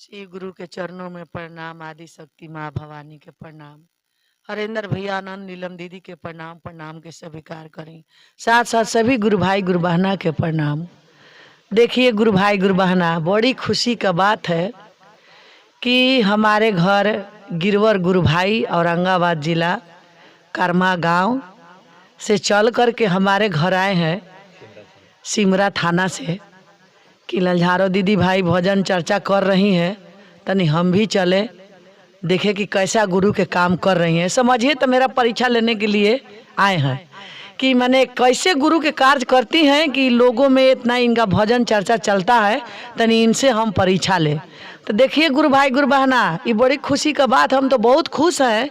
श्री गुरु के चरणों में प्रणाम। आदि शक्ति माँ भवानी के प्रणाम। हरेंद्र भैया, आनंद, नीलम दीदी के प्रणाम। प्रणाम के स्वीकार करें। साथ साथ सभी गुरु भाई गुरु बहना के प्रणाम। देखिए गुरु भाई गुरु बहना, बड़ी खुशी का बात है कि हमारे घर गिरवर गुरु भाई औरंगाबाद जिला कर्मा गांव से चल कर के हमारे घर आए हैं, सिमरा थाना से, कि ललझारो दीदी भाई भजन चर्चा कर रही हैं, तनी हम भी चले देखे कि कैसा गुरु के काम कर रही हैं। समझिए तो मेरा परीक्षा लेने के लिए आए हैं कि मैंने कैसे गुरु के कार्य करती हैं कि लोगों में इतना इनका भजन चर्चा चलता है, तनी इनसे हम परीक्षा लें। तो देखिए गुरु भाई गुरु बहना, ये बड़ी खुशी का बात, हम तो बहुत खुश हैं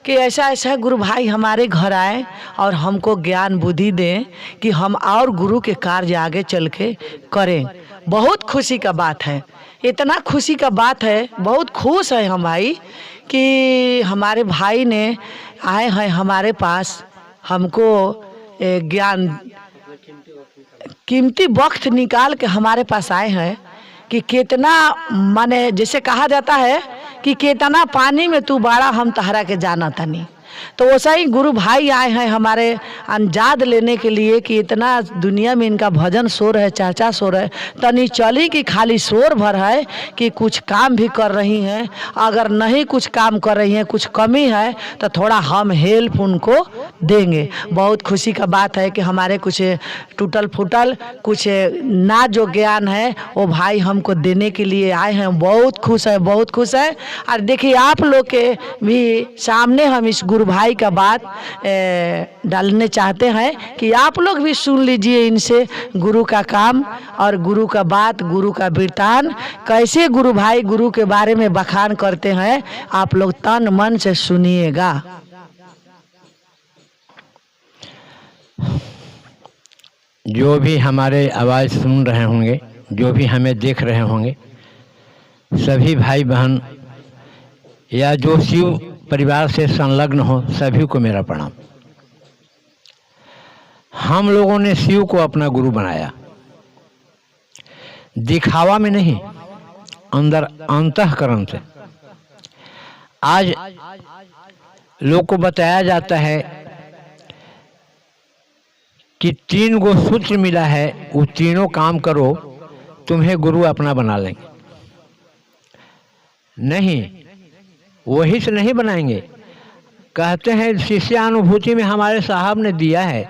कि ऐसा ऐसा गुरु भाई हमारे घर आए और हमको ज्ञान बुद्धि दें कि हम और गुरु के कार्य आगे चल के करें। बहुत खुशी का बात है, इतना खुशी का बात है, बहुत खुश है हम भाई कि हमारे भाई ने आए हैं हमारे पास, हमको ज्ञान कीमती वक्त निकाल के हमारे पास आए हैं कि कितना, माने जैसे कहा जाता है कि कितना पानी में तू बाड़ा हम तहरा के जाना तनी, तो वैसा ही गुरु भाई आए हैं हमारे अंजाद लेने के लिए कि इतना दुनिया में इनका भजन शोर है, चर्चा शोर है, तनी चली कि खाली शोर भर है कि कुछ काम भी कर रही हैं। अगर नहीं कुछ काम कर रही हैं, कुछ कमी है तो थोड़ा हम हेल्प उनको देंगे। बहुत खुशी का बात है कि हमारे कुछ टूटल फूटल कुछ ना जो ज्ञान है वो भाई हमको देने के लिए आए हैं। बहुत खुश है, बहुत खुश है। और देखिए आप लोग के भी सामने हम इस गुरु भाई का बात डालने चाहते हैं कि आप लोग भी सुन लीजिए इनसे गुरु का काम और गुरु का बात, गुरु का वृतांत, कैसे गुरु भाई गुरु के बारे में बखान करते हैं। आप लोग तन मन से सुनिएगा। जो भी हमारे आवाज़ सुन रहे होंगे, जो भी हमें देख रहे होंगे, सभी भाई बहन या जो शिव परिवार से संलग्न हो, सभी को मेरा प्रणाम। हम लोगों ने शिव को अपना गुरु बनाया, दिखावा में नहीं, अंदर अंतःकरण से। आज लोग को बताया जाता है कि 3 गो सूत्र मिला है, वो तीनों काम करो तुम्हें गुरु अपना बना लेंगे। नहीं, वही से नहीं बनाएंगे। कहते हैं शिष्यानुभूति में हमारे साहब ने दिया है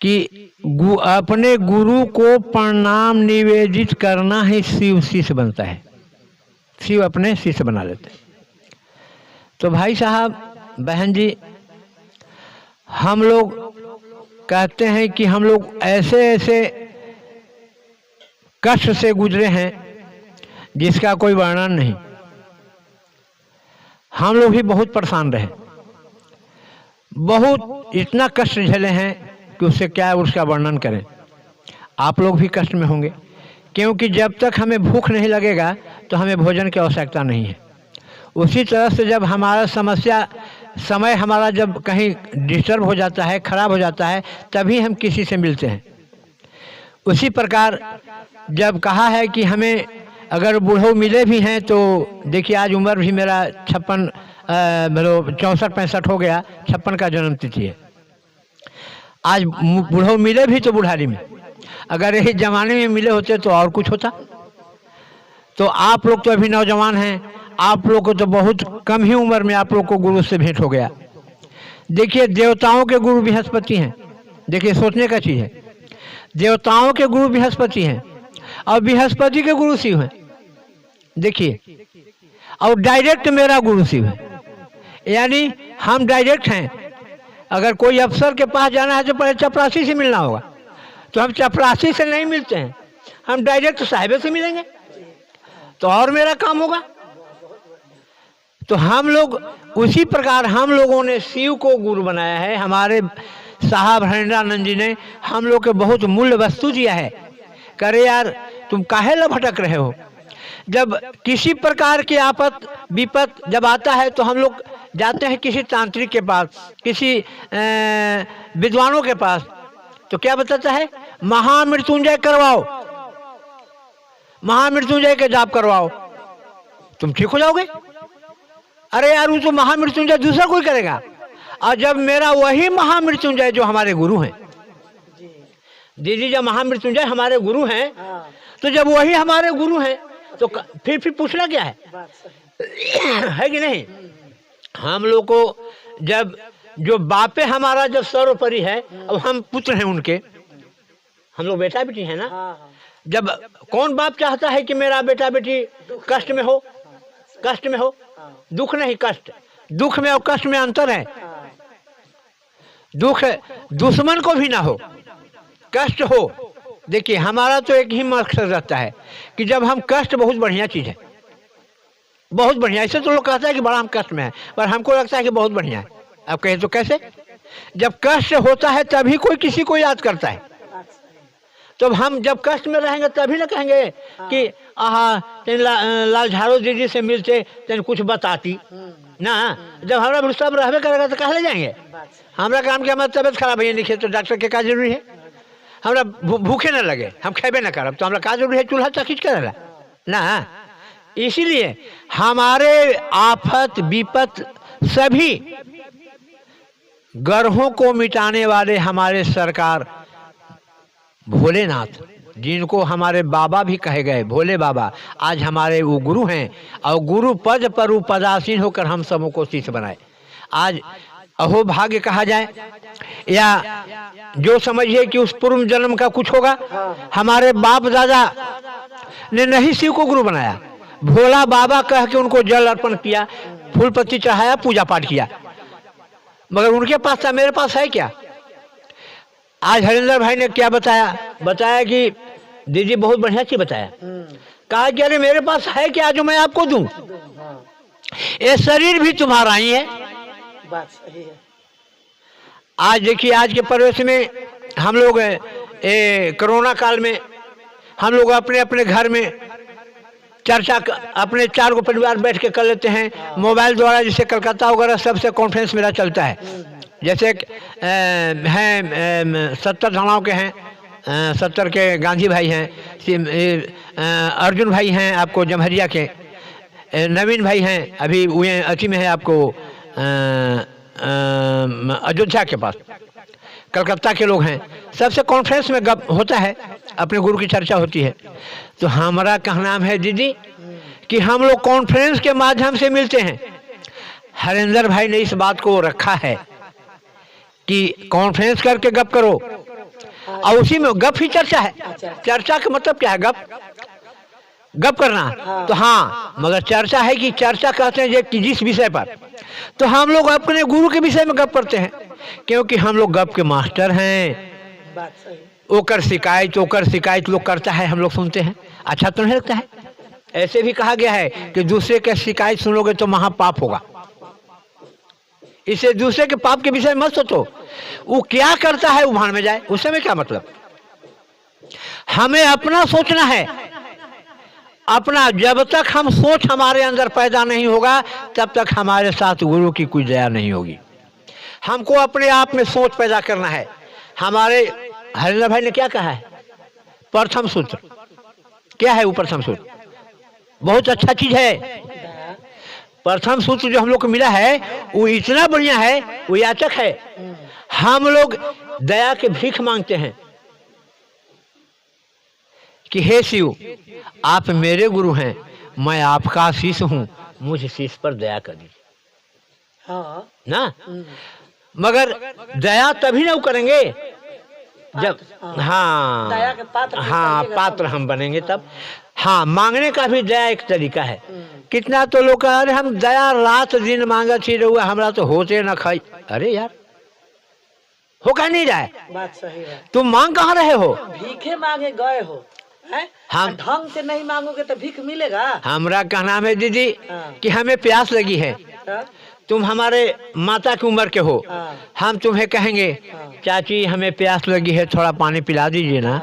कि अपने गुरु को प्रणाम निवेदित करना ही शिव शिष्य बनता है। शिव अपने शिष्य बना लेते हैं। तो भाई साहब बहन जी, हम लोग कहते हैं कि हम लोग ऐसे ऐसे कष्ट से गुजरे हैं जिसका कोई वर्णन नहीं। हम लोग भी बहुत परेशान रहे, बहुत इतना कष्ट झेले हैं कि उससे क्या उसका वर्णन करें। आप लोग भी कष्ट में होंगे, क्योंकि जब तक हमें भूख नहीं लगेगा तो हमें भोजन की आवश्यकता नहीं है। उसी तरह से जब हमारा समय हमारा जब कहीं डिस्टर्ब हो जाता है, खराब हो जाता है, तभी हम किसी से मिलते हैं। उसी प्रकार जब कहा है कि हमें अगर बूढ़ों मिले भी हैं तो देखिए आज उम्र भी मेरा 64-65 हो गया, 56 का जन्म तिथि है। आज बूढ़ों मिले भी तो बुढ़ारी में, अगर यही जमाने में मिले होते तो और कुछ होता। तो आप लोग तो अभी नौजवान हैं, आप लोग को तो बहुत कम ही उम्र में आप लोग को गुरु से भेंट हो गया। देखिए देवताओं के गुरु बृहस्पति हैं। देखिए सोचने का चीज़ है, देवताओं के गुरु बृहस्पति हैं और बृहस्पति के गुरु शिव हैं। देखिए, और डायरेक्ट मेरा गुरु शिव है, यानी हम डायरेक्ट हैं। अगर कोई अफसर के पास जाना है तो पहले चपरासी से मिलना होगा, तो हम चपरासी से नहीं मिलते हैं, हम डायरेक्ट साहिबे से मिलेंगे तो और मेरा काम होगा। तो हम लोग उसी प्रकार हम लोगों ने शिव को गुरु बनाया है। हमारे साहब हरेंद्रानंद जी ने हम लोग के बहुत मूल्य वस्तु दिया है। करे यार तुम काहे ला भटक रहे हो। जब किसी प्रकार की आफत विपत जब आता है तो हम लोग जाते हैं किसी तांत्रिक के पास, किसी विद्वानों के पास, तो क्या बताता है, महामृत्युंजय करवाओ। महामृत्युंजय के जाप करवाओ, तुम ठीक हो जाओगे। अरे यार वो तो महामृत्युंजय दूसरा कोई करेगा। और जब मेरा वही महामृत्युंजय जो हमारे गुरु हैं, दीदी जब महामृत्युंजय हमारे गुरु हैं, तो जब वही हमारे गुरु हैं तो फिर पूछना क्या है कि नहीं। हम लोग को जब जो बापे हमारा जब सर्वोपरि है, अब हम पुत्र हैं उनके, हम लोग बेटा बेटी है ना। जब कौन बाप चाहता है कि मेरा बेटा बेटी कष्ट में हो, कष्ट में हो, दुख नहीं कष्ट, दुख में और कष्ट में अंतर है। दुख दुश्मन को भी ना हो, कष्ट हो। देखिए हमारा तो एक ही मकसद रहता है कि जब हम कष्ट, बहुत बढ़िया चीज़ है, बहुत बढ़िया। ऐसे तो लोग कहता है कि बड़ा हम कष्ट में है, पर हमको लगता है कि बहुत बढ़िया है। अब कहे तो कैसे? जब कष्ट होता है तभी कोई किसी को याद करता है। तो हम जब कष्ट में रहेंगे तभी ना कहेंगे कि आहा तेन लाल झाड़ो दीदी से मिलते तेन कुछ बताती ना। जब हमारा सब रहबे करेगा तो कहा ले जाएंगे। हमारा काम क्या, हमारा तबियत खराब है नहीं तो डॉक्टर के का जरूरी है। हमारा भूखे न लगे, हम खेबे न करब तो हमारा का जरूरी है चूल्हा तखीच करेला ना। इसीलिए हमारे आफत विपत सभी ग्रहों को मिटाने वाले हमारे सरकार भोलेनाथ, जिनको हमारे बाबा भी कहे गए, भोले बाबा, आज हमारे वो गुरु हैं। और गुरु पद पर उपदासीन होकर हम सबों को शीश बनाए। आज अहो भाग्य कहा जाए या जो समझिए कि उस पूर्व जन्म का कुछ होगा। हमारे बाप दादा ने नहीं शिव को गुरु बनाया, भोला बाबा कह के उनको जल अर्पण किया, फूल पत्ती चढ़ाया, पूजा पाठ किया, मगर उनके पास था, मेरे पास है क्या। आज हरिंदर भाई ने क्या बताया कि दीदी बहुत बढ़िया चीज बताया। कहा कि अरे मेरे पास है क्या जो मैं आपको दूं, ये शरीर भी तुम्हारा ही है। बात सही है। आज देखिए आज के परिवेश में हम लोग कोरोना काल में हम लोग अपने अपने घर में चर्चा अपने 4 गो परिवार बैठ के कर लेते हैं मोबाइल द्वारा। जैसे कलकत्ता वगैरह सबसे कॉन्फ्रेंस मेरा चलता है। जैसे हैं 70 धामाओं के हैं, 70 के गांधी भाई हैं, अर्जुन भाई हैं आपको जमहरिया के, नवीन भाई हैं अभी अति में है आपको अयोध्या के पास, कलकत्ता के लोग हैं। सबसे कॉन्फ्रेंस में गप होता है, अपने गुरु की चर्चा होती है। तो हमारा कहना है दीदी कि हम लोग कॉन्फ्रेंस के माध्यम से मिलते हैं। हरिंदर भाई ने इस बात को रखा है कि कॉन्फ्रेंस करके गप करो, और उसी में गप ही चर्चा है। चर्चा का मतलब क्या है? गप करना। तो हाँ, मगर चर्चा है कि चर्चा कहते हैं कि जिस विषय पर, तो हम लोग अपने गुरु के विषय में गप करते हैं, क्योंकि हम लोग गप के मास्टर हैं। ओकर शिकायत लोग करता है, हम लोग सुनते हैं, अच्छा तो नहीं लगता है। ऐसे भी कहा गया है कि दूसरे के शिकायत सुनोगे तो महापाप होगा, इसे दूसरे के पाप के विषय में मत सोचो। वो क्या करता है वो भान में जाए, उस समय क्या मतलब। हमें अपना सोचना है, अपना। जब तक हम सोच हमारे अंदर पैदा नहीं होगा तब तक हमारे साथ गुरु की कोई दया नहीं होगी। हमको अपने आप में सोच पैदा करना है। हमारे हरिंदर भाई ने क्या कहा है? प्रथम सूत्र क्या है? वो प्रथम सूत्र बहुत अच्छा चीज है। प्रथम सूत्र जो हम लोग को मिला है वो इतना बढ़िया है, वो याचक है। हम लोग दया के भीख मांगते हैं कि हे शिव, आप मेरे गुरु हैं, मैं आपका शिष्य हूँ, मुझ शिष्य पर दया कर दीजिए। हाँ ना, मगर दया तभी ना करेंगे जब दया के पात्र हम बनेंगे तब। हाँ, मांगने का भी दया एक तरीका है। कितना तो लोग कह रहे हम दया रात दिन मांगा थी रहुआ, हमरा तो होते ना खाई। अरे यार, हो कहा नहीं जाए। बात सही है। तुम मांग कहाँ रहे हो? भीखे मांगे गए हो। हम ढंग से नहीं मांगोगे तो भीख मिलेगा? हमरा कहना है दीदी कि हमें प्यास लगी है, तुम हमारे माता की उम्र के हो, हम तुम्हें कहेंगे चाची हमें प्यास लगी है, थोड़ा पानी पिला दीजिए ना।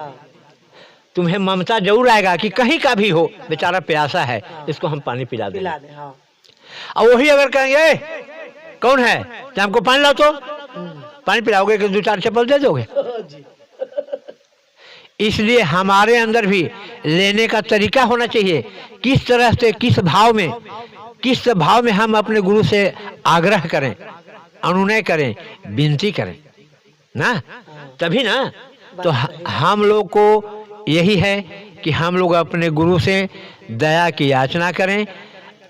तुम्हें ममता जरूर आएगा कि कहीं का भी हो, बेचारा प्यासा है, इसको हम पानी पिला दें। और वही अगर कहेंगे कौन है तो हमको पानी लाओ, तो पानी पिलाओगे कि 2-4 चप्पल दे दोगे? इसलिए हमारे अंदर भी लेने का तरीका होना चाहिए, किस तरह से किस भाव में हम अपने गुरु से आग्रह करें, अनुनय करें, विनती करें ना, तभी ना। तो हम लोग को यही है कि हम लोग अपने गुरु से दया की याचना करें,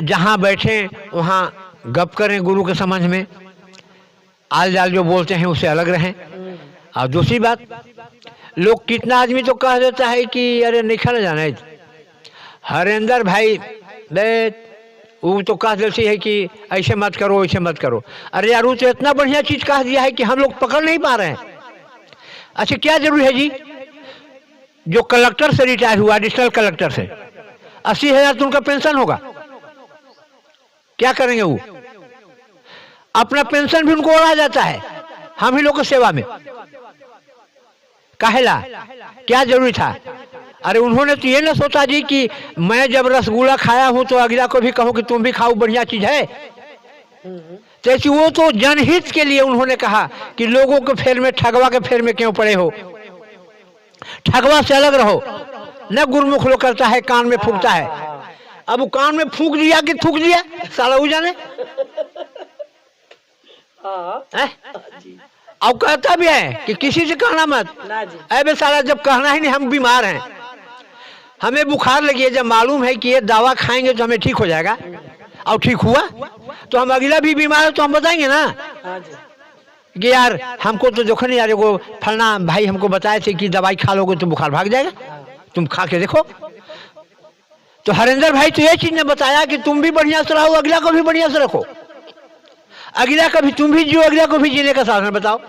जहाँ बैठे वहाँ गप करें, गुरु के संबंध में आल जाल जो बोलते हैं उससे अलग रहें। और दूसरी बात, लोग कितना आदमी तो कह देता है कि अरे नहीं खाना जाना है, हरेंद्र भाई बे वो तो कह देती है कि ऐसे मत करो ऐसे मत करो। अरे यार वो तो इतना बढ़िया चीज़ कह दिया है कि हम लोग पकड़ नहीं पा रहे हैं। अच्छा क्या जरूरी है जी, जो कलेक्टर से रिटायर हुआ, एडिशनल कलेक्टर से 80,000 तो उनका पेंशन होगा, क्या करेंगे वो? अपना पेंशन भी उनको ओढ़ा जाता है, हम ही लोग की सेवा में। काहेला, क्या जरूरी था? अरे उन्होंने तो ये ना सोचा जी कि मैं जब रसगुल्ला खाया हूं तो अगला को भी कहूं कि तुम भी खाओ, बढ़िया चीज है। तो वो तो जनहित के लिए उन्होंने कहा कि लोगों के फेर में, ठगवा के फेर में क्यों पड़े हो, ठगवा से अलग रहो। न गुरमुख लोग करता है, कान में फूकता है। अब वो कान में फूक दिया कि थूक दिया, साला वो जाने। अब कहता भी है कि किसी से कहना मत, अबे साला जब कहना ही नहीं, हम बीमार हैं, हमें बुखार लगी है, जब मालूम है कि ये दवा खाएंगे तो हमें ठीक हो जाएगा, और ठीक हुआ तो हम अगला भी बीमार है तो हम बताएंगे ना कि यार हमको तो देखो नहीं, यार वो फलना भाई हमको बताए थे कि दवाई खा लोगे तो बुखार भाग जाएगा, तुम खा के देखो। तो हरेंद्र भाई तो ये चीज ने बताया कि तुम भी बढ़िया से रहो, अगला को भी बढ़िया से रखो, अगला का भी तुम भी जियो, अगला को भी जीने का साधन बताओ।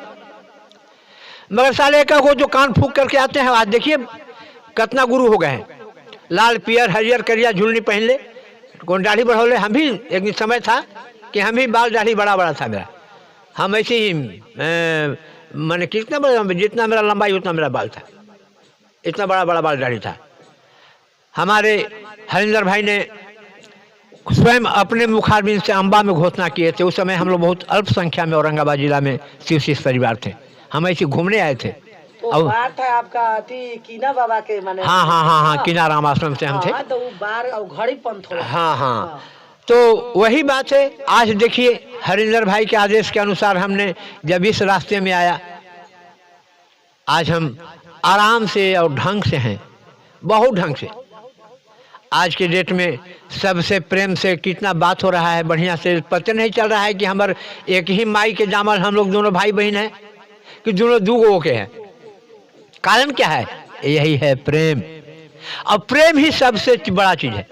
मगर साले का वो जो कान फूक करके आते हैं, आज देखिए कितना गुरु हो गए हैं, लाल पियर हरियर करिया झुलनी पहन ले, कौन दाढ़ी बढ़ौले। हम भी एक समय था कि हम भी बाल दाढ़ी बड़ा बड़ा था मेरा, हम ऐसे ही मैंने कितना बड़ा, जितना मेरा लंबाई उतना मेरा बाल था, इतना बड़ा बड़ा बाल दाढ़ी था। हमारे हरिंदर भाई ने स्वयं अपने मुखारबिन से अम्बा में घोषणा किए थे। उस समय हम लोग बहुत अल्प संख्या में औरंगाबाद जिला में शिव शिष्य परिवार थे, हम ऐसे घूमने आए थे। तो बार था आपका कीना बाबा के माने? हाँ, कीना राम आश्रम से हम थे। तो वो बार और घड़ी पंथ हो। हाँ, तो वही बात है। आज देखिए हरिंदर भाई के आदेश के अनुसार हमने जब इस रास्ते में आया, आज हम आराम से और ढंग से हैं, बहुत ढंग से। आज के डेट में सबसे प्रेम से कितना बात हो रहा है, बढ़िया से। पता नहीं चल रहा है कि हमारे एक ही माई के जामल हम लोग दोनों भाई बहन हैं कि दोनों दो गो के हैं। कारण क्या है? यही है प्रेम। और प्रेम ही सबसे बड़ा चीज है।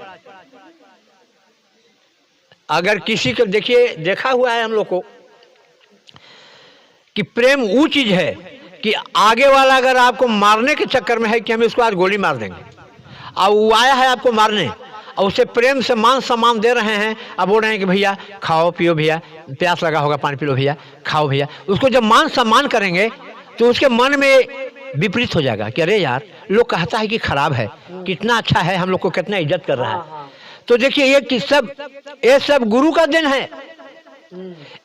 अगर किसी को देखिए, देखा हुआ है हम लोग को कि प्रेम वो चीज है कि आगे वाला अगर आपको मारने के चक्कर में है कि हम इसको आज गोली मार देंगे, और वो आया है आपको मारने, और उसे प्रेम से मान सम्मान दे रहे हैं, अब बोल रहे हैं कि भैया खाओ पियो, भैया प्यास लगा होगा पानी पी लो, भैया खाओ भैया, उसको जब मान सम्मान करेंगे तो उसके मन में विपरीत हो जाएगा कि अरे यार लोग कहता है कि खराब है, कितना अच्छा है, हम लोग को कितना इज्जत कर रहा है। तो देखिए ये सब गुरु का दिन है,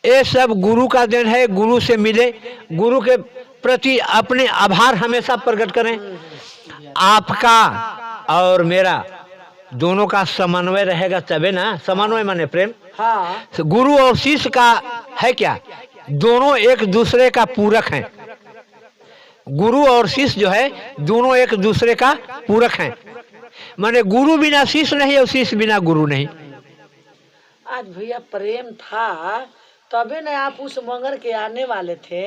ये सब गुरु का दिन है। गुरु से मिले, गुरु के प्रति अपने आभार हमेशा प्रकट करें। आपका और मेरा दोनों का समन्वय रहेगा तबे ना, समन्वय माने प्रेम। हाँ। गुरु और शिष्य का है क्या, दोनों एक दूसरे का पूरक हैं। गुरु और शिष्य जो है दोनों एक दूसरे का पूरक हैं, माने गुरु बिना शिष्य नहीं और शिष्य बिना गुरु नहीं। आज भैया प्रेम था तबे न आप उस मंगर के आने वाले थे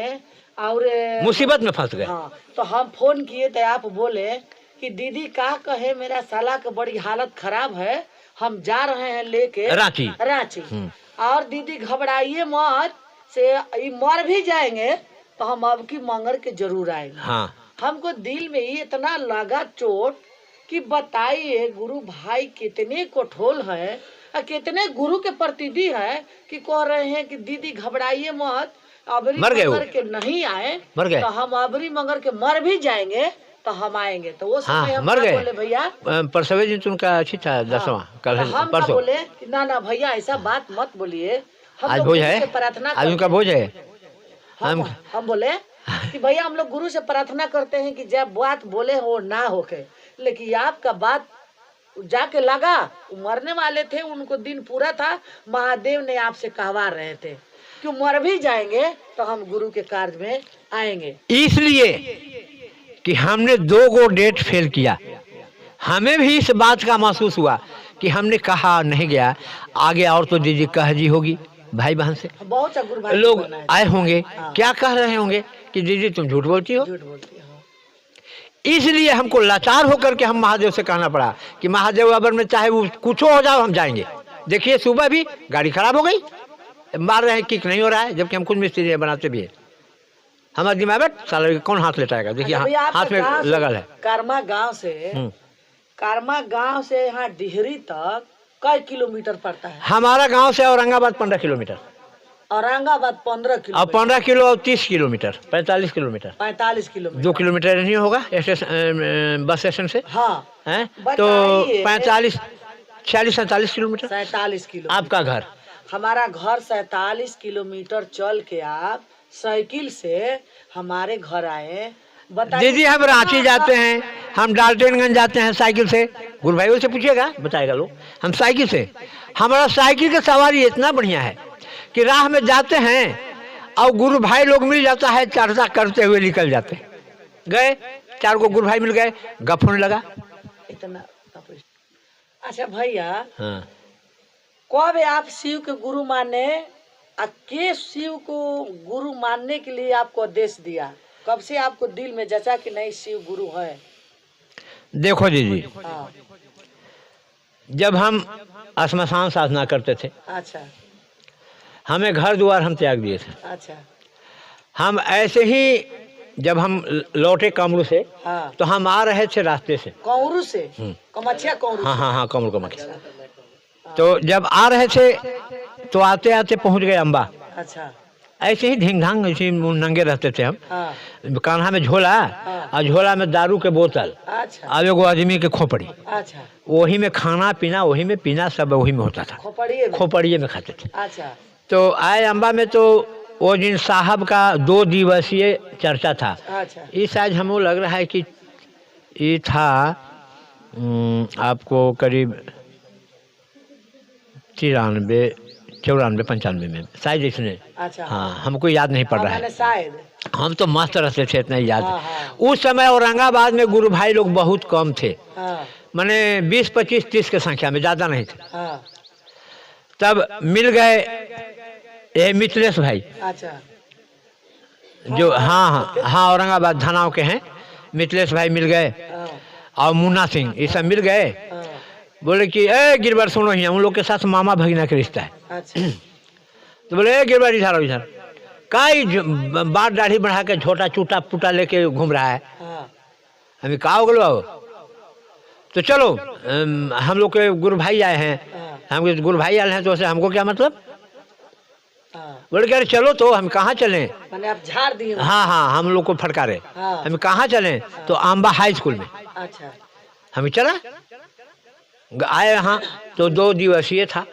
और मुसीबत में फंस गए। हाँ, तो हम फोन किए थे, आप बोले कि दीदी का कहे मेरा साला का बड़ी हालत खराब है, हम जा रहे हैं लेके रांची। और दीदी घबराइए मत, से मर भी जाएंगे तो हम अब की मंगर के जरूर आएंगे। हाँ। हमको दिल में ही इतना लगा चोट कि बताइए गुरु भाई कितने कठोर है, कितने गुरु के प्रतिनिधि है कि कह रहे हैं कि दीदी घबराइए मत, अबरी मंगर के नहीं आए तो हम अबरी मंगर के मर भी जाएंगे तो हम आएंगे। तो वो समय हम बोले भैया परसवे दिन उनका अच्छी था 10वां कल परसों, बोले ना भैया ऐसा बात मत बोलिए, आज भोज है, प्रार्थना आज उनका भोज है। हम बोले कि भैया हम लोग गुरु से प्रार्थना करते हैं कि जब बात बोले वो ना होके, लेकिन आपका बात जाके लगा, मरने वाले थे, उनको दिन पूरा था, महादेव ने आपसे कहवा रहे थे कि मर भी जाएंगे तो हम गुरु के कार्य में आएंगे। इसलिए कि हमने 2 गो डेट फेल किया, हमें भी इस बात का महसूस हुआ कि हमने कहा नहीं गया, आगे और तो दीदी कह जी होगी भाई बहन से, बहुत सा गुरु भाई लोग को आए होंगे, हाँ। क्या कह रहे होंगे कि दीदी तुम झूठ बोलती हो। झूठ बोलती है, हाँ। इसलिए हमको लाचार होकर के हम महादेव से कहना पड़ा कि महादेव अबर में चाहे वो कुछ हो जाओ हम जाएंगे। देखिए सुबह भी गाड़ी खराब हो गई, मार रहे हैं, किक नहीं हो रहा है, जबकि हम खुद मिस्त्री बनाते भी है। हमारे दिमाग में साला कौन हाथ लेटाएगा, देखिए अच्छा भैया, हाथ में आपका लगल है। कारमा गांव से यहाँ डिहरी तक कई किलोमीटर पड़ता है? हमारा गांव से औरंगाबाद 15 किलोमीटर, औरंगाबाद 15 और किलोमीटर, 15 किलो और 30 किलोमीटर, 45 किलोमीटर, 45 किलोमीटर, 2 किलोमीटर नहीं होगा स्टेशन, बस स्टेशन से, हाँ हैं तो बताइए। 45 46 47 किलोमीटर 47 किलोमीटर। आपका घर। हमारा घर 47 किलोमीटर चल के आप साइकिल से हमारे घर आए। बताइए दीदी हम रांची जाते हैं, हम डाल्टनगंज जाते हैं साइकिल से, गुरु भाइयों से पूछिएगा बताएगा लोग, हम साइकिल से, हमारा साइकिल की सवारी इतना बढ़िया है कि राह में जाते हैं और गुरु भाई लोग मिल जाता है, चर्चा करते हुए निकल जाते हैं। गए 4 गो गुरु भाई मिल गए, गप होने लगा। इतना। अच्छा भैया, हाँ कब आप शिव के गुरु माने, के शिव को गुरु मानने के लिए आपको आदेश दिया? कब से आपको दिल में जचा कि नहीं शिव गुरु है? देखो दीदी, हाँ। जब हम श्मशान साधना करते थे, अच्छा हमें घर द्वार हम त्याग दिए थे। अच्छा। हम ऐसे ही जब हम लौटे कमरू से, हाँ। तो हम आ रहे थे रास्ते से, कौरू से, कमच्छिया कौरू हाँ से। हाँ हाँ कमरू कमच्छिया। तो जब आ रहे थे तो आते आते पहुंच गए अम्बा। अच्छा। ऐसे ही ढींग ढांग ऐसे ही नंगे रहते थे हम। हाँ। कान्हा में झोला, हाँ। और झोला में दारू के बोतल, अच्छा और एगो आदमी के खोपड़ी, अच्छा। वही में खाना पीना, वही में पीना, सब वही में होता था, खोपड़िए में? खोपड़िए में खाते थे। अच्छा। तो आए अम्बा में, तो वो दिन साहब का 2 दिवसीय चर्चा था। अच्छा। इस आज हमको लग रहा है कि ये था आपको करीब 93 94 95 में शायद इसने। अच्छा। हाँ हमको याद नहीं पड़ रहा मैंने है, शायद। हम तो मस्त रहते थे, इतना ही याद हाँ, है। हाँ। उस समय औरंगाबाद में गुरु भाई लोग बहुत कम थे, हाँ माने 20 25 30 की संख्या में, ज़्यादा नहीं थे। हाँ। तब मिल गए ये मिथिलेश भाई, अच्छा। जो हाँ हाँ हाँ औरंगाबाद धनाव के हैं, मिथिलेश भाई मिल गए, हाँ। और मुन्ना सिंह, ये सब मिल गए। हाँ। बोले कि ए गिरबर सुनो, ही उन लोग के साथ मामा भगीना का रिश्ता है। अच्छा। तो बोले ए गिरबर इधर आओ, इधर काई बाल दाढ़ी बढ़ा के छोटा चूटा पुटा लेके घूम रहा है। हाँ। हमें कहा हो गलो, तो चलो हम लोग के गुरु भाई आए हैं, हाँ। हम गुरु भाई आए हैं, तो उसे हमको क्या मतलब। हाँ। बोले कि अरे चलो, तो हम कहाँ चलें। मैंने आप झाड़ दिए? हाँ हाँ हम लोग को फटकारे, हाँ। हम कहाँ चलें, तो आम्बा हाई स्कूल में। अच्छा। हम चला आए यहाँ, तो 2 दिवसीय था,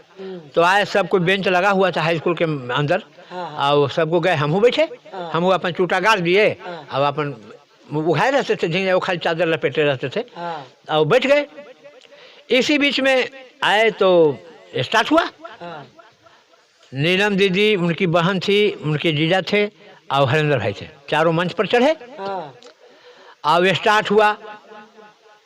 तो आए, सबको बेंच लगा हुआ था हाई स्कूल के अंदर, हाँ। और सबको गए, हमहू बैठे, हाँ। हम अपन चूटा गाड़ दिए, हाँ। और अपन उठाए रहते थे, झींगे वो खाली चादर लपेटे रहते थे, हाँ। और बैठ गए। इसी बीच में आए तो स्टार्ट हुआ। हाँ। नीलम दीदी, उनकी बहन थी, उनके जीजा थे, और हरेंद्र भाई थे, चारों मंच पर चढ़े, हाँ। और स्टार्ट हुआ।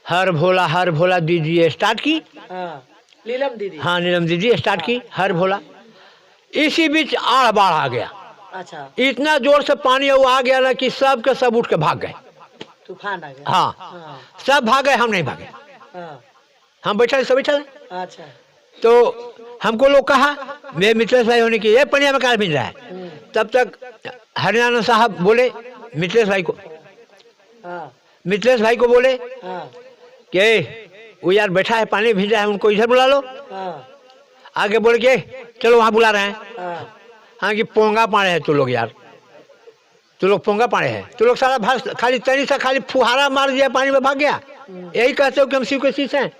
हर भोला दीदी स्टार्ट की। हाँ। नीलम दीदी। हाँ नीलम दीदी स्टार्ट की, हर भोला। इसी बीच आड़ बाढ़ आ गया, अच्छा। इतना जोर से पानी वो आ गया ना कि सब के सब उठ के भाग गए। तूफान आ गया। हाँ हाँ। सब भाग गए, हम नहीं भागे, हाँ। हम बैठे, सब बैठे। अच्छा। तो हमको लोग कहा, मेरे मिथिलेश भाई होने की, ये पनिया में कार मिल रहा है। तब तक हरियाणा साहब बोले मिथिलेश भाई को, हाँ। मिथिलेश भाई को बोले हाँ। कि वो यार बैठा है, पानी भीज रहा है, उनको इधर बुला लो। हाँ। आगे बोल के चलो वहाँ बुला रहे हैं। हाँ। हाँ कि पोंगा पाड़े हैं तो लोग, यार तो लोग पोंगा पाड़े हैं, तो लोग सारा भाग, खाली तनी सा खाली फुहारा मार दिया, पानी में भाग गया। यही कहते हो कि हम शिव के शीश हैं।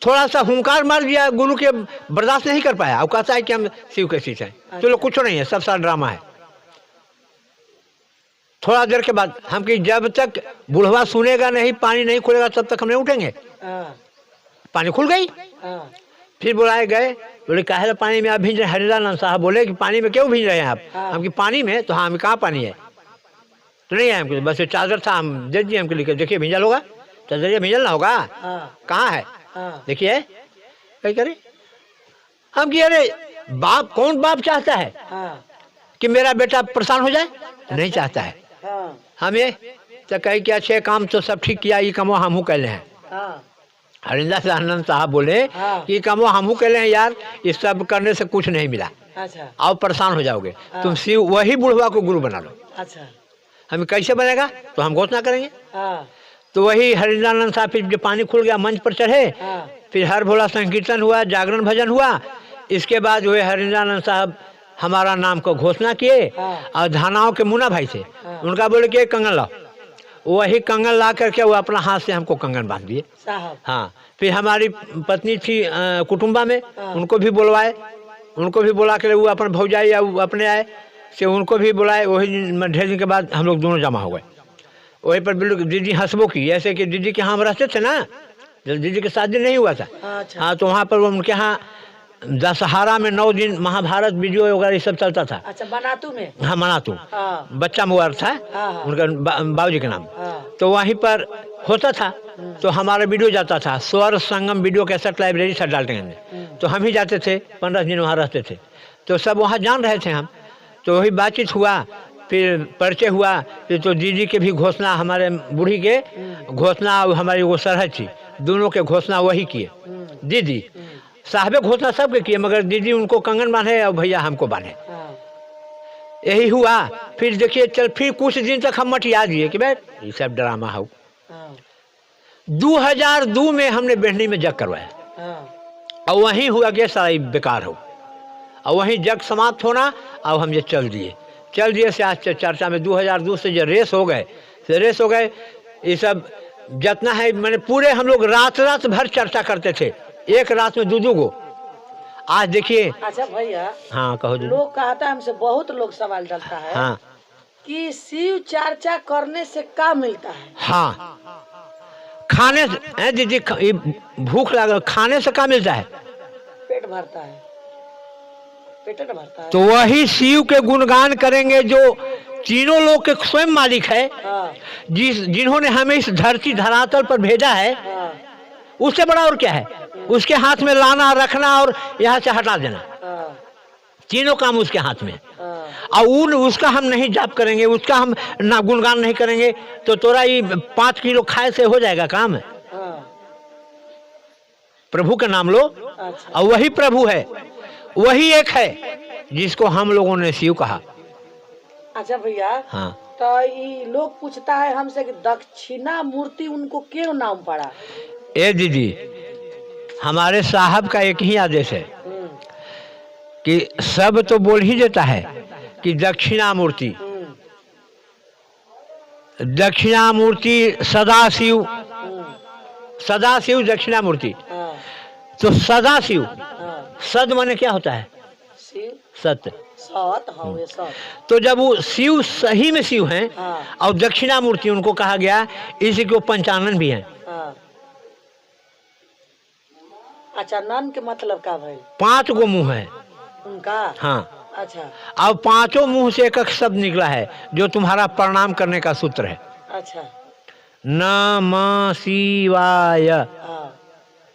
थोड़ा सा हुंकार मार दिया, गुरु के बर्दाश्त नहीं कर पाया, और कहता है कि हम शिव के शीश हैं। तो लोग कुछ नहीं है, सब सारा ड्रामा है। थोड़ा देर के बाद हम कि जब तक बुढ़वा सुनेगा नहीं, पानी नहीं खुलेगा, तब तक हम नहीं उठेंगे। हाँ, पानी खुल गई। हाँ, फिर बुलाए गए, बोले काहे पानी में आप भींज रहे? हरिदानंद साहब बोले कि पानी में क्यों भींज रहे हैं आप? हाँ। हम कि पानी में, तो हाँ, हम कहाँ पानी है? तो नहीं है हमको, बस ये चादर था, हम दे दिए हमको लिखे, देखिए भींजल होगा, चादर भींजल ना होगा, हाँ, कहाँ है? हाँ, देखिए कहीं करे। हम कि अरे बाप, कौन बाप चाहता है हाँ, कि मेरा बेटा परेशान हो जाए? नहीं चाहता है। हाँ, हमें तो कही कि अच्छे काम तो सब ठीक किया, ये कमो हमहू कहले हैं। हाँ, हरिंदर आनंद साहब बोले हाँ। कि कमो हमहू कहले हैं यार, इस सब करने से कुछ नहीं मिला, अच्छा, आओ परेशान हो जाओगे, हाँ। तुम शिव वही बुढ़वा को गुरु बना लो। अच्छा, हमें कैसे बनेगा? तो हम घोषणा करेंगे। हाँ, तो वही हरिंद्रानंद साहब फिर जब पानी खुल गया, मंच पर चढ़े, हाँ, फिर हर भोला संकीर्तन हुआ, जागरण भजन हुआ। इसके बाद जो है हरिंद्रानंद साहब हमारा नाम को घोषणा किए, हाँ। और धानाओं के मुन्ना भाई थे, हाँ। उनका बोले कि कंगन लाओ, वही कंगन ला करके वो अपना हाथ से हमको कंगन बांध दिए। साहब, हाँ, फिर हमारी पत्नी थी कुटुम्बा में, हाँ। उनको भी बुलवाए, उनको भी बुला कर वो अपन भौजाई या वो अपने आए से उनको भी बुलाए। वही ढेर दिन के बाद हम लोग दोनों जमा हो गए। वहीं पर बिल्कुल दीदी हंसबो की, ऐसे कि दीदी के यहाँ हम रहते थे ना, जब दीदी की शादी नहीं हुआ था। अच्छा, हाँ, तो वहाँ पर उनके यहाँ दशहरा में 9 दिन महाभारत वीडियो वगैरह ये सब चलता था। अच्छा, बनातू में, हाँ, मना तू हाँ, बच्चा मुबारक था, हाँ, हाँ। उनका बाबूजी के नाम। हाँ, तो वहीं पर होता था, तो हमारा वीडियो जाता था, स्वर संगम वीडियो कैसेट लाइब्रेरी था डाल्टनगंज में। तो हम ही जाते थे, 15 दिन वहाँ रहते थे, तो सब वहाँ जान रहे थे हम। तो वही बातचीत हुआ, फिर परिचय हुआ, फिर तो दीदी के भी घोषणा, हमारे बूढ़ी के घोषणा और हमारी वो सरहद थी, दोनों के घोषणा वही किए। दीदी साहबे घोषणा सबके किए, मगर दीदी उनको कंगन बांधे और भैया हमको बांधे। हाँ, यही हुआ। फिर देखिए चल, फिर कुछ दिन तक हम मटिया दिए कि भाई ये सब ड्रामा हो। हाँ, 2002 में हमने बेहनी में जग करवाया, हाँ, और वहीं हुआ कि सारा बेकार हो, और वहीं जग समाप्त होना, और हम ये चल दिए से आज चर्चा में 2002 से जो रेस हो गए, ये सब जितना है, मैंने पूरे हम लोग रात भर चर्चा करते थे, एक रात में 2 गो। आज देखिए। अच्छा भैया, हाँ, कहो जी। लोग कहता है, हमसे बहुत लोग सवाल डालता है, हाँ, कि शिव चर्चा करने से क्या मिलता है? हाँ, खाने से दीदी, भूख लगा, खाने से क्या मिलता है? पेट भरता है, पेट भरता है। तो वही शिव के गुणगान करेंगे जो तीनों लोग के स्वयं मालिक है, हाँ, जिन्होंने हमें इस धरती धरातल पर भेजा है, हाँ, उससे बड़ा और क्या है? उसके हाथ में लाना, रखना और यहाँ से हटा देना, हाँ, तीनों काम उसके हाथ में। हाँ, और उसका हम नहीं जाप करेंगे, उसका हम ना गुणगान नहीं करेंगे, तो तोरा ये 5 किलो खाए से हो जाएगा काम? हाँ, प्रभु का नाम लो, अच्छा, और वही प्रभु है, वही एक है जिसको हम लोगों ने शिव कहा। अच्छा भैया, हाँ, तो ये लोग पूछता है हमसे कि दक्षिणा मूर्ति उनको क्यों नाम पड़ा? ए दीदी, हमारे साहब का एक ही आदेश है कि सब तो बोल ही देता है कि दक्षिणामूर्ति, दक्षिणामूर्ति सदाशिव, सदाशिव दक्षिणामूर्ति। हाँ, तो सदाशिव, हाँ, सद माने क्या होता है? शिव, सत्य। सत, हाँ, ये सत, तो जब वो शिव सही में शिव हैं, हाँ, और दक्षिणामूर्ति उनको कहा गया, इसी को पंचानन भी हैं। हाँ। अच्छा, नन के मतलब का भाई? 5 गो मुंह है उनका? हाँ, अच्छा, अब 5 मुंह से एक शब्द निकला है जो तुम्हारा प्रणाम करने का सूत्र है। अच्छा, नमः शिवाय, हाँ,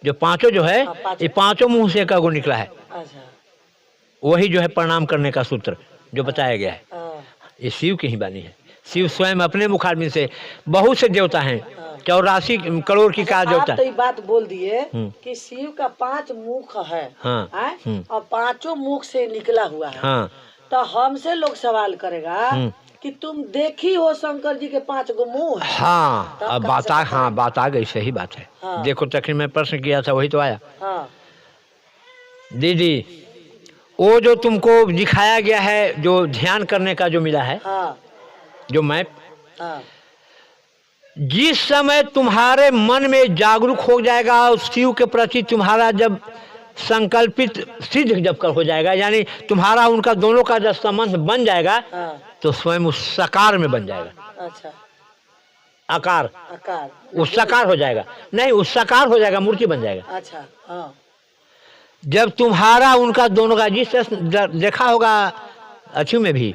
जो 5 जो है, हाँ, 5। ये 5 मुंह से एक गो निकला है, अच्छा, वही जो है प्रणाम करने का सूत्र जो बताया गया है। हाँ, ये शिव की ही वाणी है। शिव स्वयं अपने मुखारबिंद से, बहुत से देवता हैं, 84 करोड़ की का देवता। आप तो ये बात बोल दिए हम्म। कि शिव का 5 मुख है, हाँ, हैं? और 5 मुख से निकला हुआ है। हाँ, तो हमसे लोग सवाल करेगा कि तुम देखी हो शंकर जी के 5 गो मुंह? हाँ, तब अब कहाँ बात से आ, पता हाँ, है? बात आ गई, सही बात है। हाँ। देखो तखन मैं प्रश्न किया था, वही तो आया। हाँ, दीदी, वो जो तुमको दिखाया गया है, जो ध्यान करने का जो मिला है, हाँ, जो मैप, हाँ, जिस समय तुम्हारे मन में जागरूक हो जाएगा और शिव के प्रति तुम्हारा जब संकल्पित सिद्ध जब कर हो जाएगा, यानी तुम्हारा उनका दोनों का जब संबंध बन जाएगा, हाँ, तो स्वयं उस साकार में बन जाएगा। अच्छा, आकार, आकार, वो साकार हो जाएगा। नहीं, वो साकार हो जाएगा, मूर्ति बन जाएगा। अच्छा, हाँ, जब तुम्हारा उनका दोनों का, जिस देखा होगा अच्छी में भी,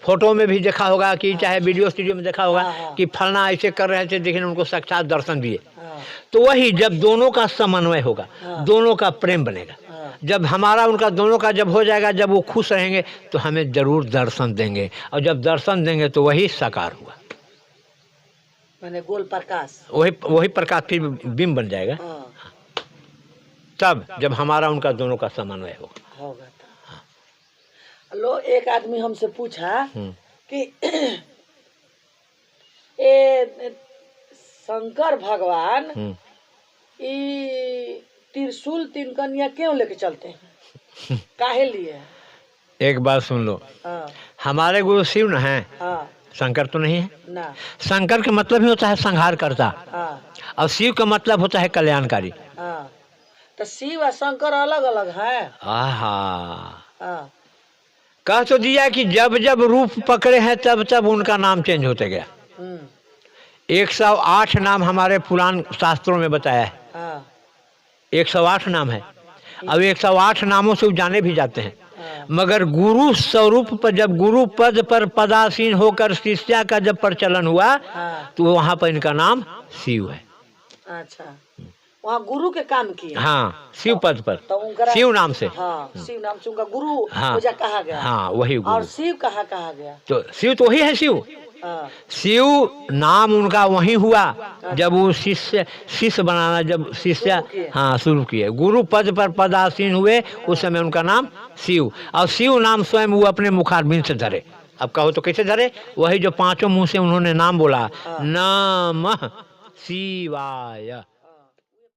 फोटो में भी देखा होगा कि चाहे वीडियो स्टूडियो में देखा होगा हाँ, हाँ। कि फलना ऐसे कर रहे थे, लेकिन उनको साक्षात दर्शन दिए। हाँ, तो वही जब दोनों का समन्वय होगा, हाँ। दोनों का प्रेम बनेगा, हाँ, जब हमारा उनका दोनों का जब हो जाएगा, जब वो खुश रहेंगे तो हमें जरूर दर्शन देंगे, और जब दर्शन देंगे तो वही साकार हुआ, मैंने गोल प्रकाश, वही प्रकाश फिर बिंब बन जाएगा। हाँ, तब जब हमारा उनका दोनों का समन्वय होगा। होगा तो। लो, एक आदमी हमसे पूछा कि ए शंकर भगवान ई त्रिशूल तीन कन्या क्यों लेके चलते हैं, काहे लिए? एक बात सुन लो, हाँ, हमारे गुरु शिव न है, हाँ, शंकर तो नहीं है। ना, शंकर का मतलब ही होता है संहार करता, हाँ, और शिव का मतलब होता है कल्याणकारी। हाँ, तो शिव और शंकर अलग अलग है। आहा, हाँ, कह तो दिया कि जब जब रूप पकड़े हैं तब तब उनका नाम चेंज होते गया। 108 नाम हमारे पुराण शास्त्रों में बताया है, हाँ, 108 नाम है। अब 108 नामों से वो जाने भी जाते हैं, हाँ, मगर गुरु स्वरूप पर जब गुरु पद पर पदासीन होकर शिष्या का जब प्रचलन हुआ, हाँ, तो वहाँ पर इनका नाम शिव है। अच्छा, वहाँ गुरु के काम किए। हाँ, शिव पद पर, तो उनका शिव नाम से। हाँ, शिव नाम से उनका गुरु हाँ, पूजा कहा गया। हाँ, वही और गुरु। शिव कहा गया। तो शिव तो वही है शिव। हाँ, शिव नाम उनका वही हुआ जब वो शिष्य बनाना, जब शिष्य, शुरू किए। हाँ, शुरू किए, गुरु पद पर पदासीन हुए, उस समय उनका नाम शिव। और शिव नाम स्वयं वो अपने मुखारबिंद से धरे। अब कहो तो कैसे धरे? वही जो 5 मुंह से उन्होंने नाम बोला, नमः शिवाय।